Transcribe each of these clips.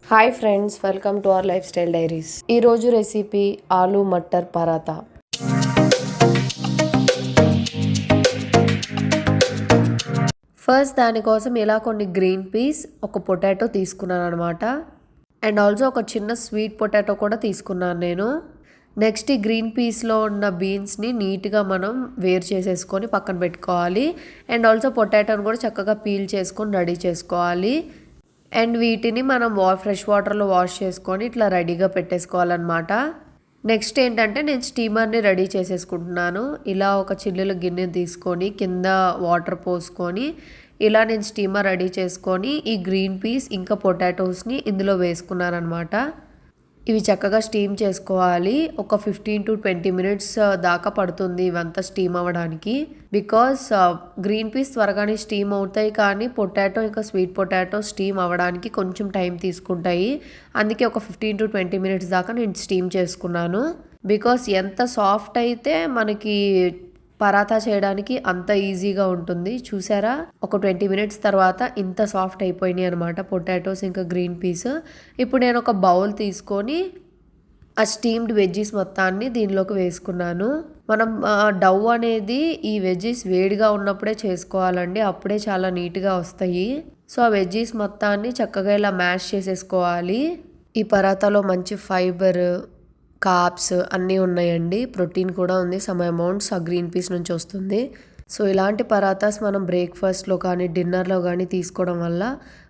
Hi friends, welcome to our life style diaries. ఈరోజు recipe aloo matar paratha. First దానికోసం ఇలా కొన్ని గ్రీన్ పీస్, ఒక పొటాటో తీసుకున్నాను అనమాట. అండ్ ఆల్సో ఒక చిన్న స్వీట్ పొటాటో కూడా తీసుకున్నాను నేను. నెక్స్ట్ ఈ గ్రీన్ పీస్లో ఉన్న బీన్స్ని నీట్గా మనం వేరు చేసేసుకొని పక్కన పెట్టుకోవాలి. అండ్ ఆల్సో పొటాటోని కూడా చక్కగా పీల్ చేసుకొని రెడీ చేసుకోవాలి. అండ్ వీటిని మనం ఫ్రెష్ వాటర్లో వాష్ చేసుకొని ఇట్లా రెడీగా పెట్టేసుకోవాలన్నమాట. నెక్స్ట్ ఏంటంటే నేను స్టీమర్ని రెడీ చేసేసుకుంటున్నాను. ఇలా ఒక చిల్లుల గిన్నె తీసుకొని కింద వాటర్ పోసుకొని ఇలా నేను స్టీమర్ రెడీ చేసుకొని ఈ గ్రీన్ పీస్ ఇంకా పొటాటోస్ని ఇందులో వేసుకున్నాను అనమాట. ఇవి చక్కగా స్టీమ్ చేసుకోవాలి. ఒక 15 to 20 మినిట్స్ దాకా పడుతుంది ఇవంతా స్టీమ్ అవ్వడానికి. బికాస్ గ్రీన్ పీస్ త్వరగానే స్టీమ్ అవుతాయి, కానీ పొటాటో ఇంకా స్వీట్ పొటాటో స్టీమ్ అవ్వడానికి కొంచెం టైం తీసుకుంటాయి. అందుకే ఒక 15 to 20 మినిట్స్ దాకా నేను స్టీమ్ చేసుకున్నాను. బికాస్ ఎంత సాఫ్ట్ అయితే మనకి పరాతా చేయడానికి అంత ఈజీగా ఉంటుంది. చూసారా, ఒక 20 మినిట్స్ తర్వాత ఇంత సాఫ్ట్ అయిపోయినాయి అనమాట పొటాటోస్ ఇంకా గ్రీన్ పీస్. ఇప్పుడు నేను ఒక బౌల్ తీసుకొని ఆ స్టీమ్డ్ వెజ్జీస్ మొత్తాన్ని దీనిలోకి వేసుకున్నాను. మనం డవ్ అనేది ఈ వెజ్జీస్ వేడిగా ఉన్నప్పుడే చేసుకోవాలండి, అప్పుడే చాలా నీట్గా వస్తాయి. సో ఆ వెజ్జీస్ మొత్తాన్ని చక్కగా ఇలా మ్యాష్ చేసేసుకోవాలి. ఈ పరాతాలో మంచి ఫైబర్, కార్బ్స్ అన్నీ ఉన్నాయండి. ప్రోటీన్ కూడా ఉంది, సమ్ అమౌంట్స్ ఆ గ్రీన్ పీస్ నుంచి వస్తుంది. సో ఇలాంటి పరాతాస్ మనం బ్రేక్ఫాస్ట్లో కానీ డిన్నర్లో కానీ తీసుకోవడం వల్ల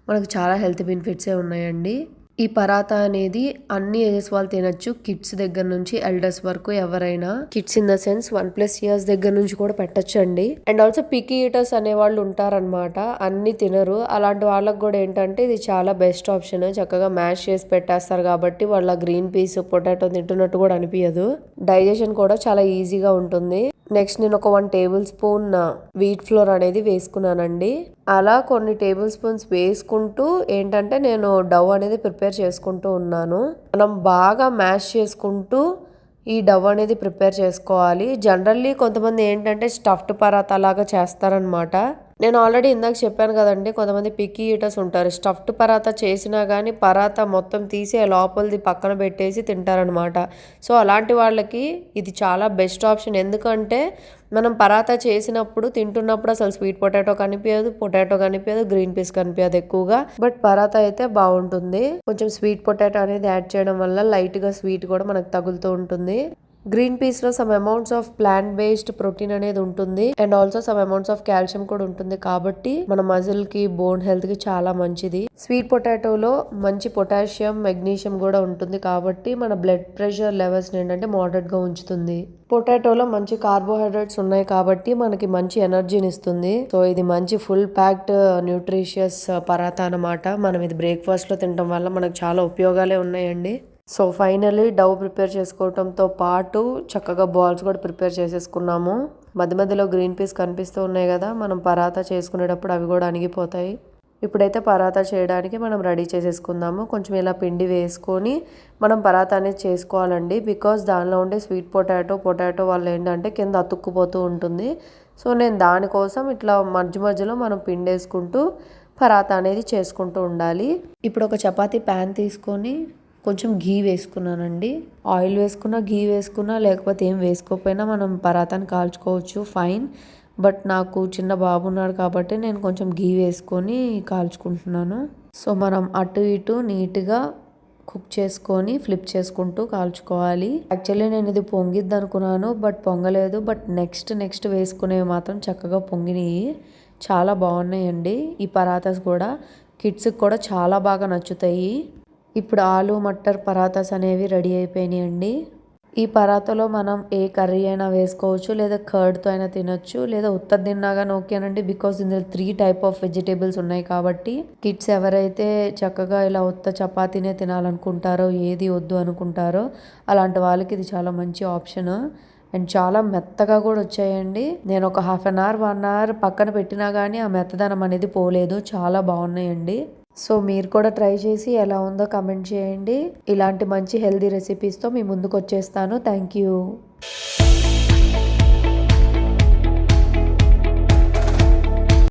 మనకు చాలా హెల్త్ బెనిఫిట్సే ఉన్నాయండి. ఈ పరాతా అనేది అన్ని ఏజెస్ వాళ్ళు తినచ్చు. కిడ్స్ దగ్గర నుంచి ఎల్డర్స్ వరకు ఎవరైనా, kids in the sense 1+ years దగ్గర నుంచి కూడా పెట్టచ్చు అండి. అండ్ ఆల్సో పికీ ఈటర్స్ అనే వాళ్ళు ఉంటారనమాట, అన్ని తినరు. అలాంటి వాళ్ళకి కూడా ఏంటంటే ఇది చాలా బెస్ట్ ఆప్షన్. చక్కగా మ్యాష్ చేసి పెట్టేస్తారు కాబట్టి వాళ్ళ గ్రీన్ పీస్ పొటాటో తింటున్నట్టు కూడా అనిపించదు. డైజెషన్ కూడా చాలా ఈజీగా ఉంటుంది. నెక్స్ట్ నేను ఒక 1 టేబుల్ స్పూన్ వీట్ ఫ్లోర్ అనేది వేసుకున్నానండి. అలా కొన్ని టేబుల్ స్పూన్స్ వేసుకుంటూ ఏంటంటే నేను డవ్ అనేది ప్రిపేర్ చేసుకుంటూ ఉన్నాను. మనం బాగా మ్యాష్ చేసుకుంటూ ఈ డవ్ అనేది ప్రిపేర్ చేసుకోవాలి. జనరల్లీ కొంతమంది ఏంటంటే స్టఫ్డ్ పరాతా లాగా చేస్తారనమాట. నేను ఆల్రెడీ ఇందాక చెప్పాను కదండి, కొంతమంది పిక్కీ ఈటర్స్ ఉంటారు. స్టఫ్డ్ పరాతా చేసినా కానీ పరాతా మొత్తం తీసి లోపలిది పక్కన పెట్టేసి తింటారనమాట. సో అలాంటి వాళ్ళకి ఇది చాలా బెస్ట్ ఆప్షన్. ఎందుకంటే మనం పరాతా చేసినప్పుడు తింటున్నప్పుడు అసలు స్వీట్ పొటాటో కనిపించదు, గ్రీన్ పీస్ కనిపించదు ఎక్కువగా. బట్ పరాతా అయితే బాగుంటుంది. కొంచెం స్వీట్ పొటాటో అనేది యాడ్ చేయడం వల్ల లైట్గా స్వీట్ కూడా మనకు తగులుతూ ఉంటుంది. గ్రీన్ పీస్ లో some amounts of plant based protein అనేది ఉంటుంది. And also some amounts of calcium కూడా ఉంటుంది. కాబట్టి మన మజిల్ కి, బోన్ హెల్త్ కి చాలా మంచిది. స్వీట్ పొటాటోలో మంచి పొటాషియం, మెగ్నీషియం కూడా ఉంటుంది. కాబట్టి మన బ్లడ్ ప్రెషర్ లెవెల్స్ ఏంటంటే మోడరేట్ గా ఉంచుతుంది. పొటాటోలో మంచి కార్బోహైడ్రేట్స్ ఉన్నాయి కాబట్టి మనకి మంచి ఎనర్జీని ఇస్తుంది. సో ఇది మంచి ఫుల్ ప్యాక్డ్ న్యూట్రిషియస్ పరాతా అనమాట. మనం ఇది బ్రేక్ఫాస్ట్ లో తినడం వల్ల మనకు చాలా ఉపయోగాలే ఉన్నాయండి. సో ఫైనల్లీ డవ్ ప్రిపేర్ చేసుకోవడంతో పాటు చక్కగా బాల్స్ కూడా ప్రిపేర్ చేసేసుకున్నాము. మధ్య మధ్యలో గ్రీన్ పీస్ కనిపిస్తూ ఉన్నాయి కదా, మనం పరాతా చేసుకునేటప్పుడు అవి కూడా అణిగిపోతాయి. ఇప్పుడైతే పరాతా చేయడానికి మనం రెడీ చేసేసుకుందాము. కొంచెం ఇలా పిండి వేసుకొని మనం పరాతా అనేది చేసుకోవాలండి. బికాస్ దానిలో ఉండే స్వీట్ పొటాటో వల్ల ఏంటంటే కింద అతుక్కుపోతూ ఉంటుంది. సో నేను దానికోసం ఇట్లా మధ్యలో మనం పిండి వేసుకుంటూ పరాతా అనేది చేసుకుంటూ ఉండాలి. ఇప్పుడు ఒక చపాతీ ప్యాన్ తీసుకొని కొంచెం ఘీ వేసుకున్నానండి. ఆయిల్ వేసుకున్నా, ఘీ వేసుకున్నా, లేకపోతే ఏం వేసుకోకపోయినా మనం పరాతాని కాల్చుకోవచ్చు, ఫైన్. బట్ నాకు చిన్న బాబు ఉన్నాడు కాబట్టి నేను కొంచెం ఘీ వేసుకొని కాల్చుకుంటున్నాను. సో మనం అటు ఇటు నీట్గా కుక్ చేసుకొని ఫ్లిప్ చేసుకుంటూ కాల్చుకోవాలి. యాక్చువల్లీ నేను ఇది పొంగిద్ది అనుకున్నాను, బట్ పొంగలేదు. బట్ నెక్స్ట్ వేసుకునేవి మాత్రం చక్కగా పొంగినాయి. చాలా బాగున్నాయండి ఈ పరాతాస్ కూడా. కిడ్స్కి కూడా చాలా బాగా నచ్చుతాయి. ఇప్పుడు ఆలూ మటర్ పరాతాస్ అనేవి రెడీ అయిపోయినాయండి. ఈ పరాతాలో మనం ఏ కర్రీ అయినా వేసుకోవచ్చు, లేదా కర్డ్తో అయినా తినొచ్చు, లేదా ఉత్తది తిన్నా కానీ ఓకేనండి. బికాస్ ఇందులో 3 types ఆఫ్ వెజిటేబుల్స్ ఉన్నాయి కాబట్టి కిడ్స్ ఎవరైతే చక్కగా ఇలా ఉత్త చపాతీనే తినాలనుకుంటారో, ఏది వద్దు అనుకుంటారో అలాంటి వాళ్ళకి ఇది చాలా మంచి ఆప్షన్. అండ్ చాలా మెత్తగా కూడా వచ్చాయండి. నేను ఒక 1/2 hour 1 hour పక్కన పెట్టినా కానీ ఆ మెత్తదనం అనేది పోలేదు. చాలా బాగున్నాయండి. సో మీరు కూడా ట్రై చేసి ఎలా ఉందో కమెంట్ చేయండి. ఇలాంటి మంచి హెల్దీ రెసిపీస్తో మీ ముందుకు వచ్చేస్తాను. Thank you.